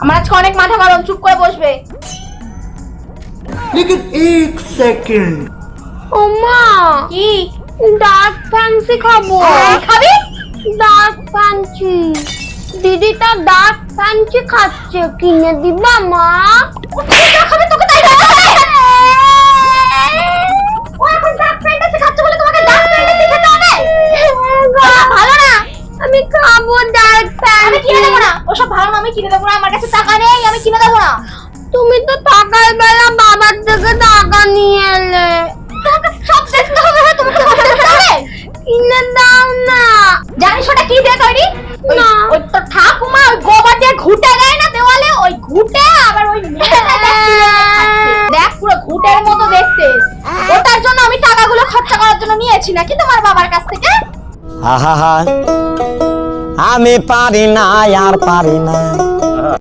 আমার আজকে অনেক মাথা গরম, চুপ করে বসবে। लेकिन एक सेकंड ওমা কি ডার্ক ফ্যান্সি খাবো। খাবি? Dark fancy. দিদি তা ডার্ক ফ্যান্সি খাচ্ছে, কিনে দিবা মা? খাবে তোকে তাই ও এখন ডার্ক ফ্যান্টাসি খাচ্ছে বলে তোমাকে ডার্ক ফ্যান্টাসি খেতে হবে? ভালো না। আমি খাবো ডার্ক আমি কিনে ফ্যান্সি। দেবো না, ওসব ভালো না, আমি কিনে দেবো না, আমার কাছে টাকা নেই, আমি কিনে দেবো না। তুমি তো টাকার বেলা বাবার থেকে টাকা নিয়ে এলে। তোমাকে সব দেখতে হবে, তুমি তো সব দেখতে হবে। কিনে দাও না। জানিস ওটা কি দিয়ে তৈরি? না। ওই তো ঠাকুমা ওই গোবর দিয়ে ঘুটে দেয় না দেওয়ালে, ওই ঘুটে আবার ওই দেখ পুরো ঘুটের মতো দেখতে। ওটার জন্য আমি টাকাগুলো খরচা করার জন্য নিয়েছি নাকি তোমার বাবার কাছ থেকে? আহা আমি পারি না আর পারি না।